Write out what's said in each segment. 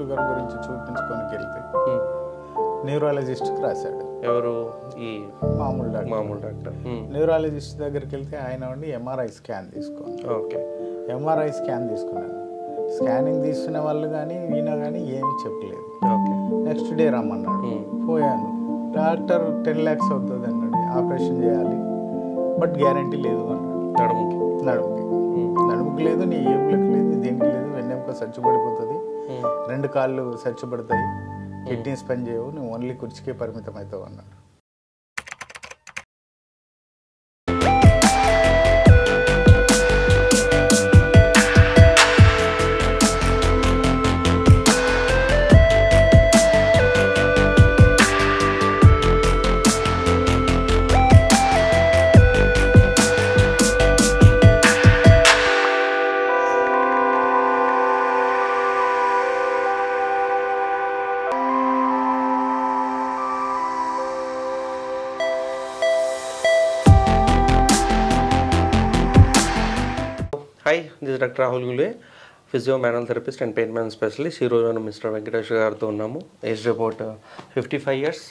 Sugar గురించి చూపించుకోనికి వెళ్తే న్యూరాలజిస్ట్కి రాశాడు. ఎవరు? ఈ మామూలు డాక్టర్. న్యూరాలజిస్ట్ దగ్గరికి వెళ్తే ఆయన ఉండి ఎంఆర్ఐ స్కాన్ తీసుకోండి. ఓకే, ఎంఆర్ఐ స్కాన్ తీసుకున్నాను. స్కానింగ్ తీసుకునే వాళ్ళు కానీ ఈయన కానీ ఏమీ చెప్పలేదు. నెక్స్ట్ డే రమ్మన్నాడు. పోయాను. డాక్టర్ 10 lakhs అవుతుంది అన్నాడు, ఆపరేషన్ చేయాలి, బట్ గ్యారంటీ లేదు అన్నాడు. నడుముకి లేదు, నీ ఏబులకు లేదు, దేనికి లేదు, వెన్నెముక సచ్చుపడిపోతుంది, 2 కాళ్ళు సచ్చుపడతాయి, కిడ్నీస్ పని చేయవు, నువ్వు ఓన్లీ కుర్చీకే పరిమితం అవుతావు అన్నాడు. Hi, this doctor Rahul Gule, physio manual therapist and pain man specialist. ఈరోజు మనం మిస్టర్ వెంకటేశ్వర గారితో ఉన్నాము. Age about 55 years.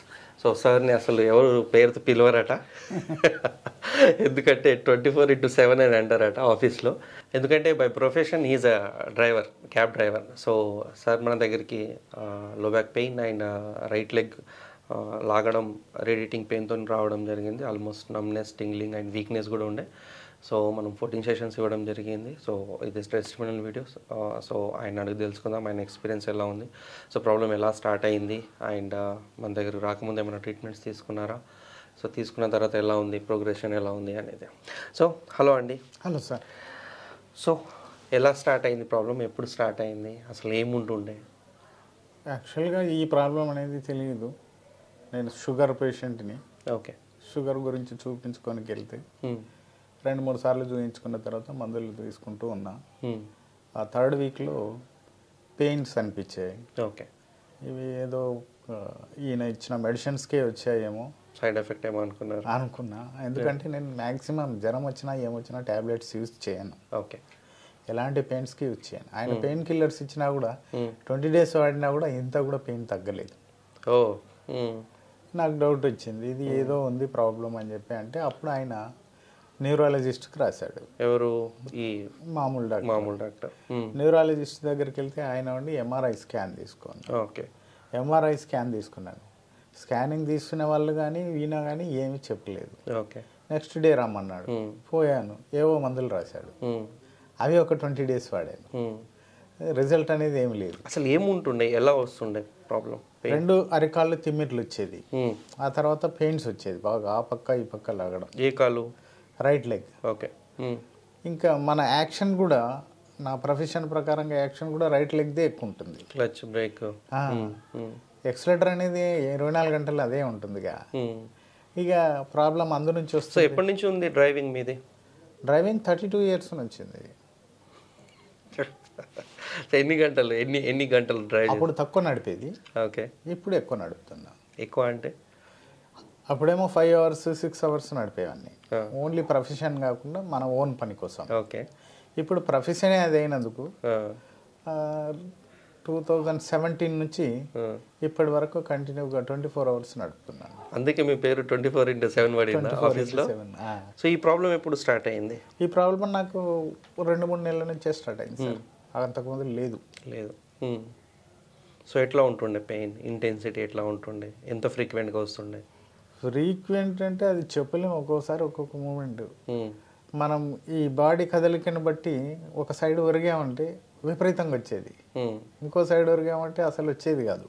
సో సార్ని అసలు ఎవరు పేరుతో పిలవరట, ఎందుకంటే 24/7 అని అంటారట ఆఫీస్లో. ఎందుకంటే by profession he's a driver, cab driver. So sir మన దగ్గరికి low back pain and right leg లాగడం, రేడియేటింగ్ పెయిన్తో రావడం జరిగింది. Almost numbness, tingling and weakness కూడా ఉండే. సో మనం 14 sessions ఇవ్వడం జరిగింది. సో ఇది టెస్టిమోనియల్ వీడియోస్. సో ఆయన అడిగి తెలుసుకుందాం ఆయన ఎక్స్పీరియన్స్ ఎలా ఉంది, సో ప్రాబ్లం ఎలా స్టార్ట్ అయింది, అండ్ మన దగ్గర రాకముందు ఏమైనా ట్రీట్మెంట్స్ తీసుకున్నారా, సో తీసుకున్న తర్వాత ఎలా ఉంది, ప్రోగ్రెషన్ ఎలా ఉంది అనేది. సో హలో అండి. Hello sir. సో ఎలా స్టార్ట్ అయింది ప్రాబ్లం, ఎప్పుడు స్టార్ట్ అయింది, అసలు ఏముంటుండే? యాక్చువల్గా ఈ ప్రాబ్లం అనేది తెలియదు. నేను షుగర్ పేషెంట్ని. ఓకే. షుగర్ గురించి చూపించుకోనికి వెళ్తే 2-3 సార్లు చూపించుకున్న తర్వాత మందులు తీసుకుంటూ ఉన్నా. ఆ 3rd weekలో పెయిన్స్ అనిపించాయి. ఓకే. ఇవి ఏదో ఈయన ఇచ్చిన మెడిసిన్స్కే వచ్చాయేమో, సైడ్ ఎఫెక్ట్ ఏమో అనుకున్నా. ఎందుకంటే నేను మ్యాక్సిమం జ్వరం వచ్చినా ఏమొచ్చినా ట్యాబ్లెట్స్ యూజ్ చేయను. ఓకే. ఎలాంటి పెయిన్స్కి యూజ్ చేయను. ఆయన పెయిన్ కిల్లర్స్ ఇచ్చినా కూడా 20 days వాడినా కూడా ఇంత కూడా పెయిన్ తగ్గలేదు. నాకు డౌట్ వచ్చింది, ఇది ఏదో ఉంది ప్రాబ్లం అని చెప్పి. అంటే అప్పుడు ఆయన న్యూరాలజిస్ట్కి రాశాడు. ఎవరు? ఈ మామూలు డాక్టర్. న్యూరాలజిస్ట్ దగ్గరికి వెళ్తే ఆయన ఉండి ఎంఆర్ఐ స్కాన్ తీసుకోండి. ఓకే. ఎంఆర్ఐ స్కాన్ తీసుకున్నాను. స్కానింగ్ తీసుకునే వాళ్ళు కానీ ఈయన కానీ ఏమీ చెప్పలేదు. ఓకే. నెక్స్ట్ డే రమ్మన్నాడు. పోయాను. ఏవో మందులు రాశాడు. అవి ఒక 20 days వాడాను. రిజల్ట్ అనేది ఏమి లేదు. అసలు ఏముంటుండే, ఎలా వస్తుండే ప్రాబ్లం? 2 అరికాళ్ళు తిమ్మిట్లు వచ్చేది. ఆ తర్వాత పెయిన్స్ వచ్చేది బాగా, ఆ పక్క ఈ పక్క లాగడం. ఏ కాలు? Right leg. ఓకే. ఇంకా మన యాక్షన్ కూడా, నా ప్రొఫెషన్ ప్రకారంగా యాక్షన్ కూడా రైట్ లెగ్దే ఎక్కువ ఉంటుంది. క్లచ్, బ్రేక్, ఎక్సలేటర్ అనేది 24 గంటలు అదే ఉంటుందిగా. ఇక ప్రాబ్లం అందు నుంచి వస్తుంది. సో ఎప్పటి నుంచి ఉంది డ్రైవింగ్ మీది? డ్రైవింగ్ 32 years నుంచి ఉంది. ఎన్ని గంటలు డ్రైవ్? అప్పుడు తక్కువ నడిపేది. ఓకే. ఇప్పుడు ఎక్కువ నడుపుతున్నా. ఎక్కువ అంటే అప్పుడేమో 5 hours 6 hours నడిపేవన్నీ, ఓన్లీ ప్రొఫెషన్ కాకుండా మన ఓన్ పని కోసం. ఓకే. ఇప్పుడు ప్రొఫెషనే అది అయినందుకు 2017 నుంచి ఇప్పటి వరకు కంటిన్యూగా 24 hours నడుపుతున్నాను. అందుకే మీ పేరు 24/7 పడింది ఆఫీస్లో. సో ఈ ప్రాబ్లం ఎప్పుడు స్టార్ట్ అయింది? ఈ ప్రాబ్లం నాకు 2-3 నెలల నుంచే స్టార్ట్ అయింది సార్. అంతకుముందు లేదు. సో ఎట్లా ఉంటుండే పెయిన్ ఇంటెన్సిటీ, ఎట్లా ఉంటుండే, ఎంత ఫ్రీక్వెంట్గా వస్తుండే? ఫ్రీక్వెంట్ అంటే అది చెప్పలేము. ఒక్కోసారి ఒక్కొక్క మూమెంట్. మనం ఈ బాడీ కదలికను బట్టి ఒక సైడ్ ఒరిగామంటే విపరీతంగా వచ్చేది, ఇంకో సైడ్ ఒరిగామంటే అసలు వచ్చేది కాదు.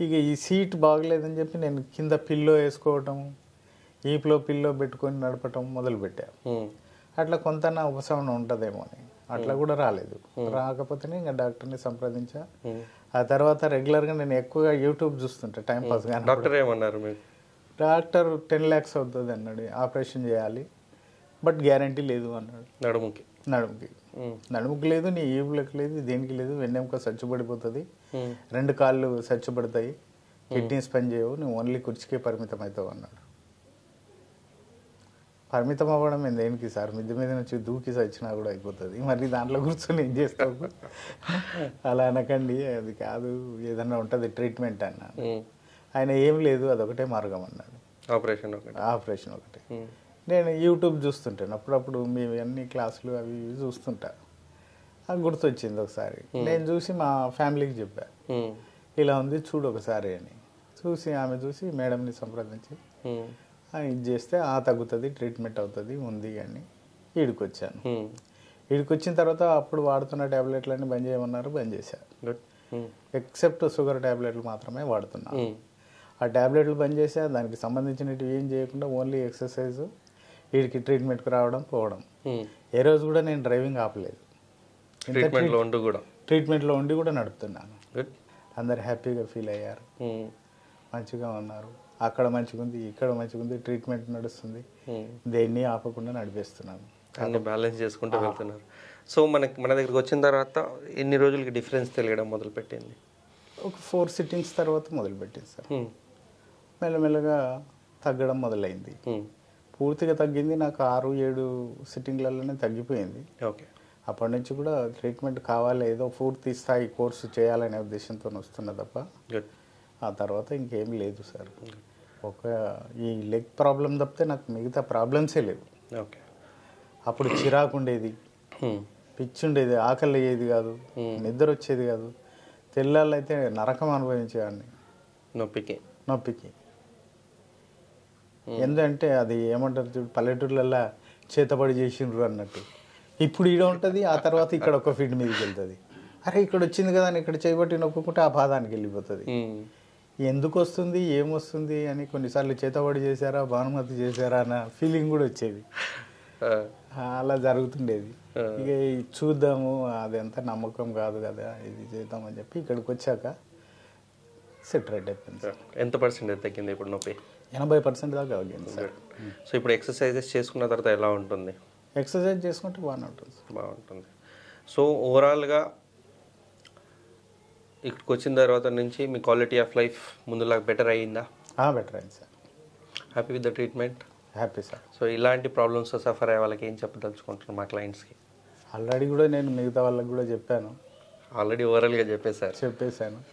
ఇక ఈ సీట్ బాగలేదని చెప్పి నేను కింద పిల్లో వేసుకోవటం, ఈపులో పిల్లో పెట్టుకొని నడపటం మొదలుపెట్టాను. అట్లా కొంత ఉపశమనం ఉంటుందేమో అని. అట్లా కూడా రాలేదు. రాకపోతేనే ఇంకా డాక్టర్ని సంప్రదించా. ఆ తర్వాత రెగ్యులర్గా నేను ఎక్కువగా యూట్యూబ్ చూస్తుంటా టైం పాస్. కానీ డాక్టర్ ఏమన్నారు మీకు? డాక్టర్ 10 lakhs అవుతుంది అన్నాడు, ఆపరేషన్ చేయాలి, బట్ గ్యారంటీ లేదు అన్నాడు. నడుముకి లేదు, నీ ఈబులకు లేదు, దేనికి లేదు, వెన్నెముక సచ్చుపడిపోతుంది, 2 కాళ్ళు సచ్చుపడతాయి, కిడ్నీస్ పని చేయవు, నువ్వు ఓన్లీ కుర్చీకే పరిమితం అవుతావు అన్నాడు. పరిమితం అవ్వడం మేము దేనికి సార్, మిద్దె మీద నుంచి దూకి వచ్చినా కూడా అయిపోతుంది, మరి దాంట్లో కూర్చొని ఏం చేస్తావు? అలా అనకండి, అది కాదు, ఏదన్నా ఉంటుంది ట్రీట్మెంట్ అన్నాను. ఆయన ఏం లేదు, అదొకటే మార్గం అన్నాడు, ఆపరేషన్ ఒకటే. నేను యూట్యూబ్ చూస్తుంటాను అప్పుడప్పుడు, మీ అన్ని క్లాసులు అవి చూస్తుంటా. అది గుర్తొచ్చింది ఒకసారి. నేను చూసి మా ఫ్యామిలీకి చెప్పా, ఇలా ఉంది చూడు ఒకసారి అని. చూసి ఆమె చూసి మేడంని సంప్రదించి ఇది చేస్తే తగ్గుతుంది, ట్రీట్మెంట్ అవుతుంది ఉంది అని ఈడికి వచ్చాను. ఈడికి వచ్చిన తర్వాత అప్పుడు వాడుతున్న ట్యాబ్లెట్లన్నీ బంద్ చేయమన్నారు, బంద్ చేశారు. ఎక్సెప్ట్ షుగర్ ట్యాబ్లెట్లు మాత్రమే వాడుతున్నాను. ఆ ట్యాబ్లెట్లు బంద్ చేసా, దానికి సంబంధించినవి ఏం చేయకుండా ఓన్లీ ఎక్సర్సైజ్, వీడికి ట్రీట్మెంట్కి రావడం పోవడం. ఏ రోజు కూడా నేను డ్రైవింగ్ ఆపలేదు, ట్రీట్మెంట్లో ఉండి కూడా నడుపుతున్నాను. అందరు హ్యాపీగా ఫీల్ అయ్యారు, మంచిగా ఉన్నారు. అక్కడ మంచిగా ఉంది, ఇక్కడ మంచిగా ఉంది, ట్రీట్మెంట్ నడుస్తుంది, దేన్ని ఆపకుండా నడిపేస్తున్నాను. అన్ని బ్యాలెన్స్ చేసుకుంటూ వెళ్తున్నారు. సో మన దగ్గరికి వచ్చిన తర్వాత ఎన్ని రోజులకి డిఫరెన్స్ తెలియడం మొదలుపెట్టింది? ఒక 4 సిట్టింగ్స్ తర్వాత మొదలుపెట్టింది సార్. మెల్లమెల్లగా తగ్గడం మొదలైంది. పూర్తిగా తగ్గింది నాకు 6-7 సిట్టింగ్లలోనే తగ్గిపోయింది. ఓకే. అప్పటి నుంచి కూడా ట్రీట్మెంట్ కావాలి, ఏదో పూర్తి స్థాయి కోర్సు చేయాలనే ఉద్దేశంతో వస్తున్నా తప్ప ఆ తర్వాత ఇంకేం లేదు సార్. ఒక ఈ లెగ్ ప్రాబ్లం తప్పితే నాకు మిగతా ప్రాబ్లమ్సే లేవు. ఓకే. అప్పుడు చిరాకు ఉండేది, పిచ్చి ఉండేది, ఆకలి అయ్యేది కాదు, నిద్ర వచ్చేది కాదు, తెల్లాళ్ళు అయితే నరకం అనుభవించేవాడిని నొప్పికి. ఎందుకంటే అది ఏమంటారు చూడు, పల్లెటూర్లల్లో చేతబడి చేసిండ్రు అన్నట్టు. ఇప్పుడు ఈడ ఉంటుంది, ఆ తర్వాత ఇక్కడ ఒక ఫీట్ మీదకి వెళ్తుంది. అరే ఇక్కడ వచ్చింది కదా అని ఇక్కడ చేయబట్టి నొక్కుంటే ఆ పాదానికి వెళ్ళిపోతుంది. ఎందుకు వస్తుంది, ఏమొస్తుంది అని కొన్నిసార్లు చేతబడి చేశారా, భానుమతి చేశారా అన్న ఫీలింగ్ కూడా వచ్చేది. అలా జరుగుతుండేది. ఇక చూద్దాము, అదంతా నమ్మకం కాదు కదా, ఇది చేద్దామని చెప్పి ఇక్కడికి వచ్చాక సెట్ రైట్ అయిపోయింది. ఎంత పర్సెంటేజ్ తగ్గింది ఇప్పుడు నొప్పి? 80% దాకా తగ్గింది సార్. సో ఇప్పుడు ఎక్సర్సైజెస్ చేసుకున్న తర్వాత ఎలా ఉంటుంది? ఎక్సర్సైజ్ చేసుకుంటే బాగుంటుంది. సో ఓవరాల్గా ఇక్కడికి వచ్చిన తర్వాత నుంచి మీ క్వాలిటీ ఆఫ్ లైఫ్ ముందులాగా బెటర్ అయ్యిందా? బెటర్ అయింది sir. Happy with the treatment? Happy sir. So ఇలాంటి ప్రాబ్లమ్స్ సఫర్ అయ్యే వాళ్ళకి ఏం చెప్పదలుచుకుంటున్నాను మా క్లయింట్స్కి? ఆల్రెడీ కూడా నేను మిగతా వాళ్ళకి కూడా చెప్పాను. ఆల్రెడీ ఓవరాల్గా చెప్పేశాను.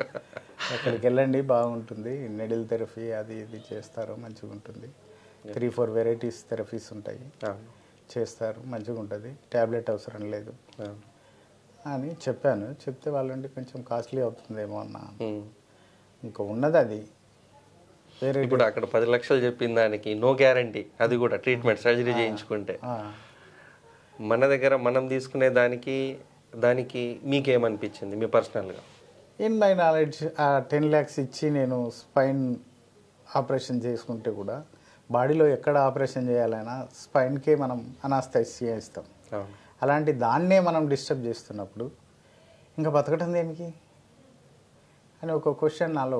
అక్కడికి వెళ్ళండి, బాగుంటుంది, నెడిల్ థెరపీ అది ఇది చేస్తారు, మంచిగా ఉంటుంది. 3-4 వెరైటీస్ థెరపీస్ ఉంటాయి, చేస్తారు, మంచిగా ఉంటుంది, ట్యాబ్లెట్ అవసరం లేదు అని చెప్పాను. చెప్తే వాళ్ళంటే కొంచెం కాస్ట్లీ అవుతుందేమో అన్న, ఇంకా ఉన్నది అది వేరే. ఇప్పుడు అక్కడ 10 లక్షలు చెప్పిన దానికి నో గ్యారంటీ, అది కూడా ట్రీట్మెంట్ సర్జరీ చేయించుకుంటే. మన దగ్గర మనం తీసుకునే దానికి మీకేమనిపించింది మీ పర్సనల్గా? ఇన్ మై నాలెడ్జ్ 10 lakhs ఇచ్చి నేను స్పైన్ ఆపరేషన్ చేసుకుంటే కూడా బాడీలో ఎక్కడ ఆపరేషన్ చేయాలైనా స్పైన్కే మనం అనాస్థెసియా ఇస్తాం. అలాంటి దాన్నే మనం డిస్టర్బ్ చేస్తున్నప్పుడు ఇంకా బతకటం దేనికి అని ఒక క్వశ్చన్ నాలో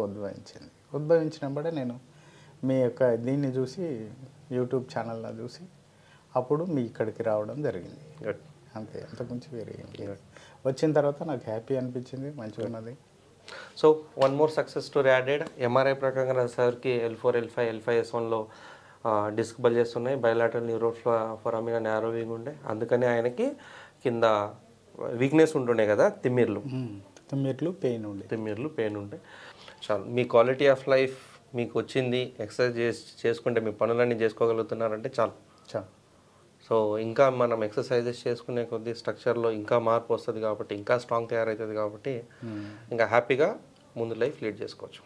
ఉద్భవించినప్పుడే నేను మీ యొక్క దీన్ని చూసి, యూట్యూబ్ ఛానల్లో చూసి అప్పుడు మీ ఇక్కడికి రావడం జరిగింది. అంతే, అంతకుమించి వేరే ఏం లేదు. వచ్చిన తర్వాత నాకు హ్యాపీ అనిపించింది, మంచిగా ఉన్నది. So 1 more success story added. MRI ప్రకారంగా సార్కి L4, L5, L5S1లో డిస్క్ బల్జెస్ ఉన్నాయి, బయలాటరల్ న్యూరోఫోరామినా నారోవింగ్ ఉండే, అందుకని ఆయనకి కింద వీక్నెస్ ఉంటుండే కదా, తిమ్మిర్లు పెయిన్ ఉండే. చాలు, మీ క్వాలిటీ ఆఫ్ లైఫ్ మీకు వచ్చింది, ఎక్సర్సైజ్ చేసుకుంటే మీ పనులన్నీ చేసుకోగలుగుతున్నారంటే చాలు. సో ఇంకా మనం ఎక్సర్సైజెస్ చేసుకునే కొద్ది స్ట్రక్చర్లో ఇంకా మార్పు వస్తుంది కాబట్టి, ఇంకా స్ట్రాంగ్ తయారవుతుంది కాబట్టి ఇంకా హ్యాపీగా ముందు లైఫ్ లీడ్ చేసుకోవచ్చు.